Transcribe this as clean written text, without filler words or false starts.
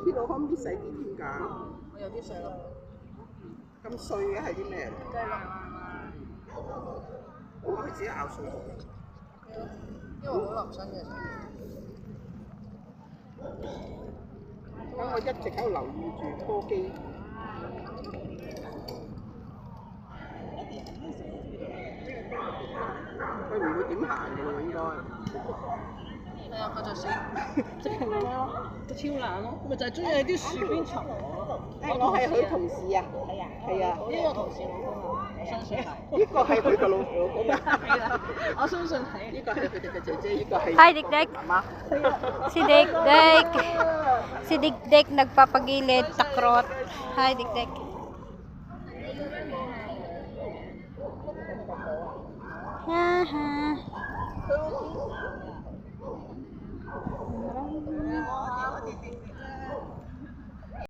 kilo 可唔可以細啲添㗎？我有啲細咯。咁碎嘅係啲咩？雞粒。我可以自己咬碎佢。因為好腍身嘅。咁我一直喺度留意住波機。佢唔會點行嘅喎，應該。係啊，佢就死。即係咪咯？個超懶咯，咪就係中意喺啲樹邊尋。我係佢同事啊。係啊。係啊。呢個同事老公啊，我相信係。呢個係佢個老公。係啦，我相信係。呢個係佢哋嘅姐姐，呢個係。Hi, Dikdik. 媽媽。Si Dikdik. Si Dikdik nagpapagilid, takrot. Hi, Dikdik. Haha.